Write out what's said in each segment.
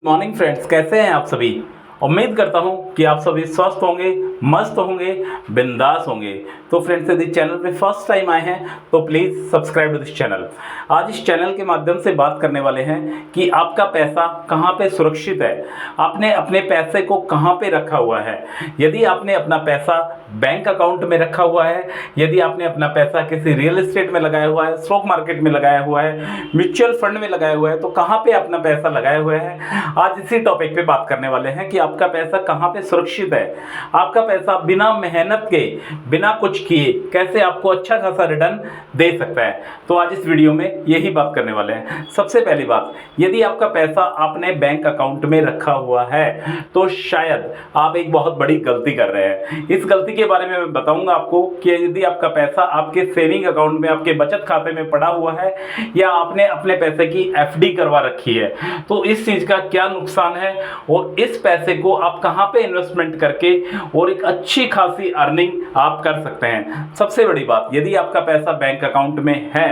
Morning friends, कैसे हैं आप सभी। उम्मीद करता हूं कि आप सभी स्वस्थ होंगे, मस्त होंगे, बिंदास होंगे। तो फ्रेंड्स, यदि चैनल पे फर्स्ट टाइम आए हैं तो please subscribe to this channel. आज इस चैनल के माध्यम से बात करने वाले हैं कि आपका पैसा कहां पे सुरक्षित है, आपने अपने पैसे को कहां पे रखा हुआ है। यदि आपने अपना पैसा बैंक अकाउंट में रखा हुआ है, यदि आपने अपना पैसा किसी रियल एस्टेट में लगाया हुआ है, स्टॉक मार्केट में लगाया हुआ है, म्यूचुअल फंड में लगाया हुआ है, तो कहां पे अपना पैसा लगाया हुआ है, आज इसी टॉपिक पे बात करने वाले हैं कि आपका पैसा कहां पे सुरक्षित है। आपका पैसा बिना मेहनत के, बिना कुछ किए कैसे आपको अच्छा खासा रिटर्न दे सकता है। तो आज इस वीडियो में यही बात करने वाले हैं। सबसे पहली बात, यदि आपका पैसा आपने बैंक अकाउंट में रखा हुआ है तो शायद आप एक बहुत बड़ी गलती कर रहे हैं। इस गलती के बारे में मैं बताऊंगा आपको कि यदि आपका पैसा आपके सेविंग अकाउंट में, आपके बचत खाते में पड़ा हुआ है या आपने अपने पैसे की एफडी करवा रखी है, तो इस चीज का क्या नुकसान है और इस पैसे को आप कहां पे इन्वेस्टमेंट करके और एक अच्छी खासी अर्निंग आप कर सकते हैं। सबसे बड़ी बात, यदि आपका पैसा बैंक अकाउंट में है,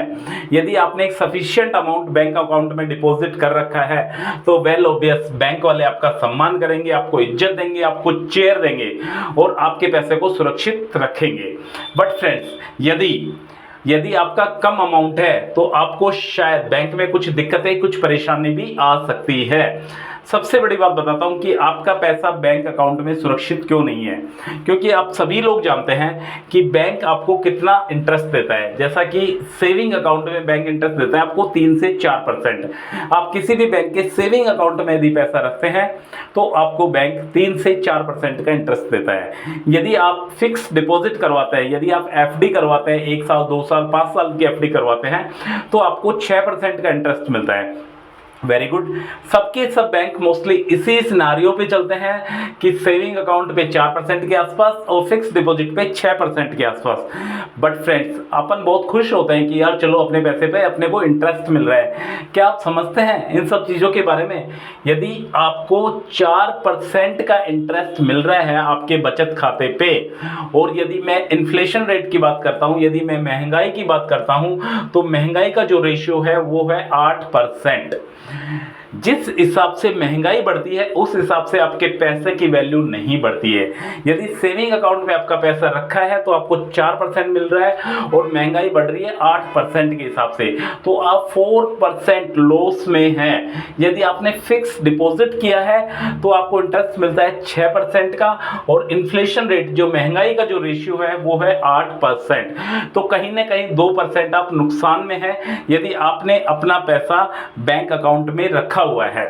यदि आपने एक सफिशिएंट अमाउंट बैंक अकाउंट में डिपॉजिट कर रखा है, तो वेल ऑब्वियस बैंक वाले आपका सम्मान करेंगे, आपको इज्जत देंगे, आपको चेयर देंगे और आपके पैसे को सुरक्षित रखेंगे। बट फ्रेंड्स, यदि आपका कम अमाउंट है तो आपको शायद बैंक में कुछ दिक्कतें, कुछ परेशानी भी आ सकती है। सबसे बड़ी बात बताता हूं कि आपका पैसा बैंक अकाउंट में सुरक्षित क्यों नहीं है, क्योंकि आप सभी लोग जानते हैं कि बैंक आपको कितना इंटरेस्ट देता है। जैसा कि सेविंग अकाउंट में बैंक इंटरेस्ट देता है आपको 3 से 4%। आप किसी भी बैंक के सेविंग अकाउंट में यदि पैसा रखते हैं तो आपको बैंक 3 से 4% का इंटरेस्ट देता है। यदि आप फिक्स डिपॉजिट करवाते हैं, यदि आप एफडी करवाते हैं, 1 साल, 2 साल, 5 साल की एफडी करवाते हैं, तो आपको 6% का इंटरेस्ट मिलता है। Very good. सबके सब बैंक मोस्टली इसी सिनारियो पे चलते हैं कि सेविंग अकाउंट पे 4% के आसपास और फिक्स डिपॉजिट पे 6% के आसपास। बट फ्रेंड्स, अपन बहुत खुश होते हैं कि यार चलो अपने पैसे पे अपने को इंटरेस्ट मिल रहा है। क्या आप समझते हैं इन सब चीज़ों के बारे में? यदि आपको 4% का इंटरेस्ट मिल रहा है आपके बचत खाते पे, और यदि मैं इन्फ्लेशन रेट की बात करता हूँ, यदि मैं महंगाई की बात करता हूँ, तो महंगाई का जो रेशियो है वो है 8%। जिस हिसाब से महंगाई बढ़ती है उस हिसाब से आपके पैसे की वैल्यू नहीं बढ़ती है। यदि सेविंग अकाउंट में आपका पैसा रखा है तो आपको 4% मिल रहा है और महंगाई बढ़ रही है 8% के हिसाब से, तो आप 4% लॉस में हैं। यदि आपने फिक्स डिपॉजिट किया है तो आपको इंटरेस्ट मिलता है 6% का, और इन्फ्लेशन रेट जो महंगाई का जो रेशियो है वो है 8%। तो कहीं ना कहीं 2% आप नुकसान में है यदि आपने अपना पैसा बैंक अकाउंट में रखा हुआ है।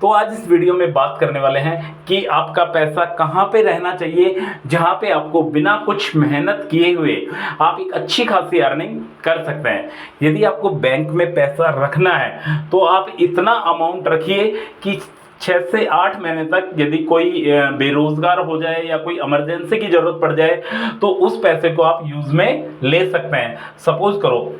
तो आज इस वीडियो में बात करने वाले हैं कि आपका पैसा कहां पे रहना चाहिए जहां पे आपको बिना कुछ मेहनत किए हुए आप एक अच्छी खासी अर्निंग कर सकते हैं। यदि आपको बैंक में पैसा रखना है तो आप इतना अमाउंट रखिए कि 6 से 8 महीने तक यदि कोई बेरोजगार हो जाए या कोई इमरजेंसी की जरूरत पड़ जाए तो उस पैसे को आप यूज में ले सकते हैं। सपोज करो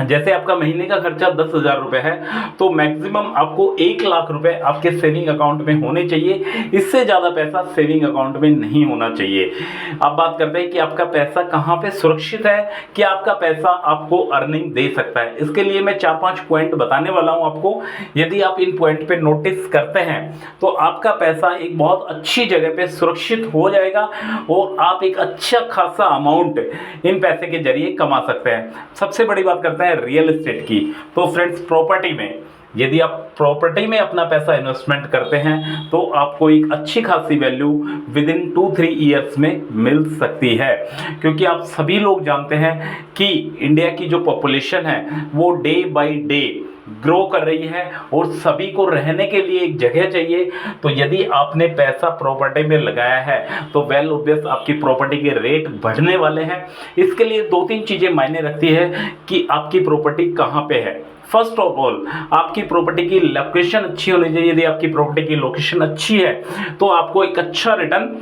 जैसे आपका महीने का खर्चा 10,000 रुपए है, तो मैक्सिमम आपको 1 लाख रुपए आपके सेविंग अकाउंट में होने चाहिए। इससे ज़्यादा पैसा सेविंग अकाउंट में नहीं होना चाहिए। अब बात करते हैं कि आपका पैसा कहाँ पे सुरक्षित है, कि आपका पैसा आपको अर्निंग दे सकता है। इसके लिए मैं 4-5 पॉइंट बताने वाला हूँ आपको। यदि आप इन पॉइंट पे नोटिस करते हैं तो आपका पैसा एक बहुत अच्छी जगह पे सुरक्षित हो जाएगा और आप एक अच्छा खासा अमाउंट इन पैसे के जरिए कमा सकते हैं। सबसे बड़ी बात करते हैं रियल एस्टेट की। तो फ्रेंड्स, प्रॉपर्टी में यदि आप प्रॉपर्टी में अपना पैसा इन्वेस्टमेंट करते हैं तो आपको एक अच्छी खासी वैल्यू विद इन 2-3 ईयर्स में मिल सकती है, क्योंकि आप सभी लोग जानते हैं कि इंडिया की जो पॉपुलेशन है वो डे बाय डे ग्रो कर रही है और सभी को रहने के लिए एक जगह चाहिए। तो यदि आपने पैसा प्रॉपर्टी में लगाया है तो वेल ऑब्वियस आपकी प्रॉपर्टी के रेट बढ़ने वाले हैं। इसके लिए 2-3 चीज़ें मायने रखती है कि आपकी प्रॉपर्टी कहाँ पे है। फर्स्ट ऑफ ऑल, आपकी प्रॉपर्टी की लोकेशन अच्छी होनी चाहिए। यदि आपकी प्रॉपर्टी की लोकेशन अच्छी है तो आपको एक अच्छा रिटर्न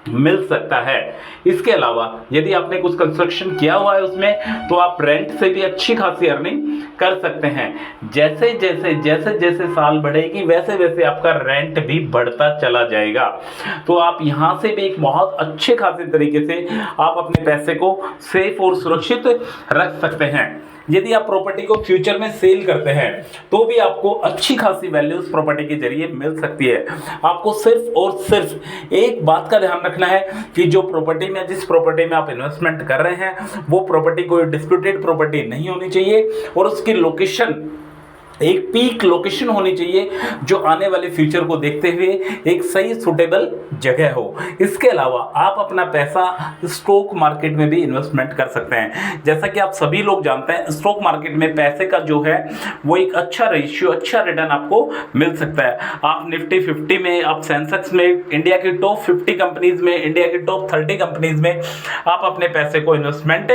मिल सकता है। इसके अलावा यदि आपने कुछ कंस्ट्रक्शन किया हुआ है उसमें, तो आप रेंट से भी अच्छी खासी अर्निंग कर सकते हैं। जैसे जैसे साल बढ़ेगी वैसे वैसे आपका रेंट भी बढ़ता चला जाएगा। तो आप यहाँ से भी एक बहुत अच्छे खासे तरीके से आप अपने पैसे को सेफ और सुरक्षित रख सकते हैं। यदि आप प्रॉपर्टी को फ्यूचर में सेल करते हैं तो भी आपको अच्छी खासी वैल्यू उस प्रॉपर्टी के जरिए मिल सकती है। आपको सिर्फ और सिर्फ एक बात का ध्यान रखना है कि जो प्रॉपर्टी में, जिस प्रॉपर्टी में आप इन्वेस्टमेंट कर रहे हैं वो प्रॉपर्टी कोई डिस्प्यूटेड प्रॉपर्टी नहीं होनी चाहिए और उसकी लोकेशन एक पीक लोकेशन होनी चाहिए जो आने वाले फ्यूचर को देखते हुए एक सही सुटेबल जगह हो। इसके अलावा आप अपना पैसा स्टॉक मार्केट में भी इन्वेस्टमेंट कर सकते हैं। जैसा कि आप सभी लोग जानते हैं स्टॉक मार्केट में पैसे का जो है वो एक अच्छा रेशियो, अच्छा रिटर्न आपको मिल सकता है। आप निफ्टी 50 में, आप सेंसेक्स में, इंडिया की टॉप 50 कंपनीज में, इंडिया की टॉप 30 कंपनीज में आप अपने पैसे को इन्वेस्टमेंट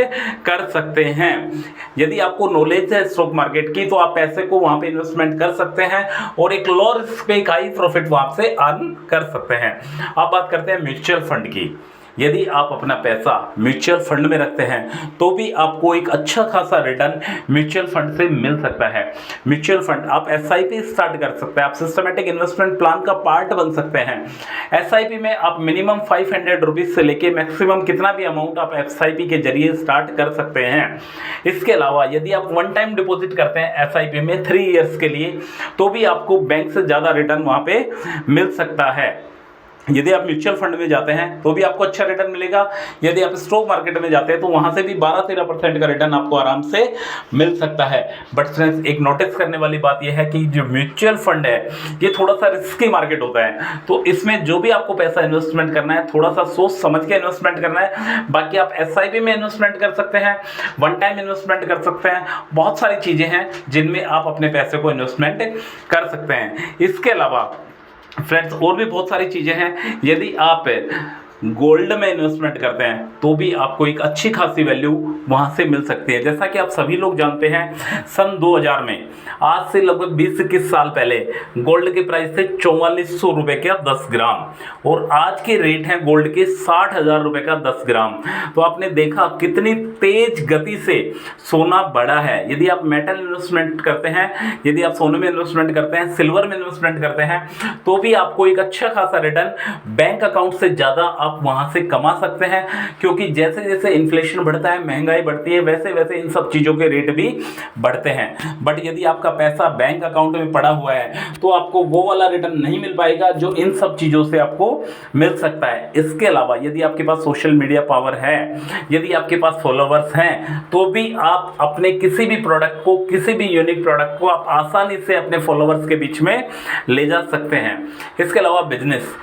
कर सकते हैं। यदि आपको नॉलेज है स्टॉक मार्केट की तो आप पैसे को वहां पे इन्वेस्टमेंट कर सकते हैं और एक लो रिस्क पे एक हाई प्रॉफिट वहां से अर्न कर सकते हैं। अब बात करते हैं म्यूचुअल फंड की। यदि आप अपना पैसा म्यूचुअल फंड में रखते हैं तो भी आपको एक अच्छा खासा रिटर्न म्यूचुअल फंड से मिल सकता है। म्यूचुअल फंड आप एसआईपी स्टार्ट कर सकते हैं, आप सिस्टमेटिक इन्वेस्टमेंट प्लान का पार्ट बन सकते हैं। एसआईपी में आप मिनिमम 500 रुपीज से लेके मैक्सिमम कितना भी अमाउंट आप एसआईपी के जरिए स्टार्ट कर सकते हैं। इसके अलावा यदि आप वन टाइम डिपॉजिट करते हैं एसआईपी में 3 इयर्स के लिए तो भी आपको बैंक से ज़्यादा रिटर्न वहाँ पे मिल सकता है। यदि आप म्यूचुअल फंड में जाते हैं तो भी आपको अच्छा रिटर्न मिलेगा। यदि आप स्टॉक मार्केट में जाते हैं तो वहां से भी 12-13% का रिटर्न आपको आराम से मिल सकता है। बट फ्रेंड्स, एक नोटिस करने वाली बात यह है कि जो म्यूचुअल फंड है ये थोड़ा सा रिस्की मार्केट होता है, तो इसमें जो भी आपको पैसा इन्वेस्टमेंट करना है थोड़ा सा सोच समझ के इन्वेस्टमेंट करना है। बाकी आप एसआईपी में इन्वेस्टमेंट कर सकते हैं, वन टाइम इन्वेस्टमेंट कर सकते हैं, बहुत सारी चीजें हैं जिनमें आप अपने पैसे को इन्वेस्टमेंट कर सकते हैं। इसके अलावा फ्रेंड्स और भी बहुत सारी चीज़ें हैं। यदि आप गोल्ड में इन्वेस्टमेंट करते हैं तो भी आपको एक अच्छी खासी वैल्यू वहां से मिल सकती है। जैसा कि आप सभी लोग जानते हैं सन 2000 में, आज से लगभग 20-21 साल पहले गोल्ड के प्राइस थे 4400 रुपए का 10 ग्राम और आज के रेट हैं गोल्ड के 60,000 रुपए का 10 ग्राम। तो आपने देखा कितनी तेज गति से सोना बढ़ा है। यदि आप मेटल इन्वेस्टमेंट करते हैं, यदि आप सोने में इन्वेस्टमेंट करते हैं, सिल्वर में इन्वेस्टमेंट करते हैं तो भी आपको एक अच्छा खासा रिटर्न बैंक अकाउंट से ज़्यादा आप वहां से कमा सकते हैं, क्योंकि जैसे जैसे इन्फ्लेशन बढ़ता है, महंगाई बढ़ती है, वैसे वैसे इन सब चीज़ों के रेट भी बढ़ते हैं। बट यदि आपका पैसा बैंक अकाउंट में पड़ा हुआ है तो आपको वो वाला रिटर्न नहीं मिल पाएगा जो इन सब चीज़ों से आपको मिल सकता है। इसके अलावा यदि आपके पास सोशल मीडिया पावर है, यदि आपके पास फॉलोवर्स हैं तो भी आप अपने किसी भी प्रोडक्ट को, किसी भी यूनिक प्रोडक्ट को आप आसानी से अपने फॉलोवर्स के बीच में ले जा सकते हैं। इसके अलावा बिजनेस,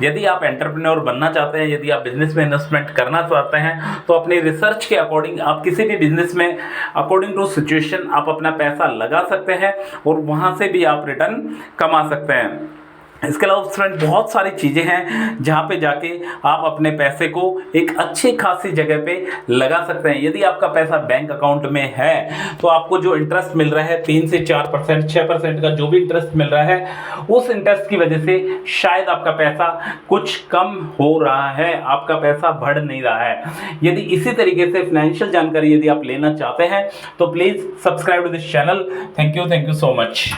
यदि आप एंटरप्रेन्योर बनना चाहते हैं, यदि आप बिजनेस में इन्वेस्टमेंट करना चाहते हैं तो अपनी रिसर्च के अकॉर्डिंग आप किसी भी बिजनेस में अकॉर्डिंग टू सिचुएशन आप अपना पैसा लगा सकते हैं और वहां से भी आप रिटर्न कमा सकते हैं। इसके अलावा फ्रेंड बहुत सारी चीज़ें हैं जहाँ पे जाके आप अपने पैसे को एक अच्छी खासी जगह पे लगा सकते हैं। यदि आपका पैसा बैंक अकाउंट में है तो आपको जो इंटरेस्ट मिल रहा है 3 से 4%, 6% का जो भी इंटरेस्ट मिल रहा है, उस इंटरेस्ट की वजह से शायद आपका पैसा कुछ कम हो रहा है, आपका पैसा बढ़ नहीं रहा है। यदि इसी तरीके से फाइनेंशियल जानकारी यदि आप लेना चाहते हैं तो please subscribe to this channel. Thank you so much.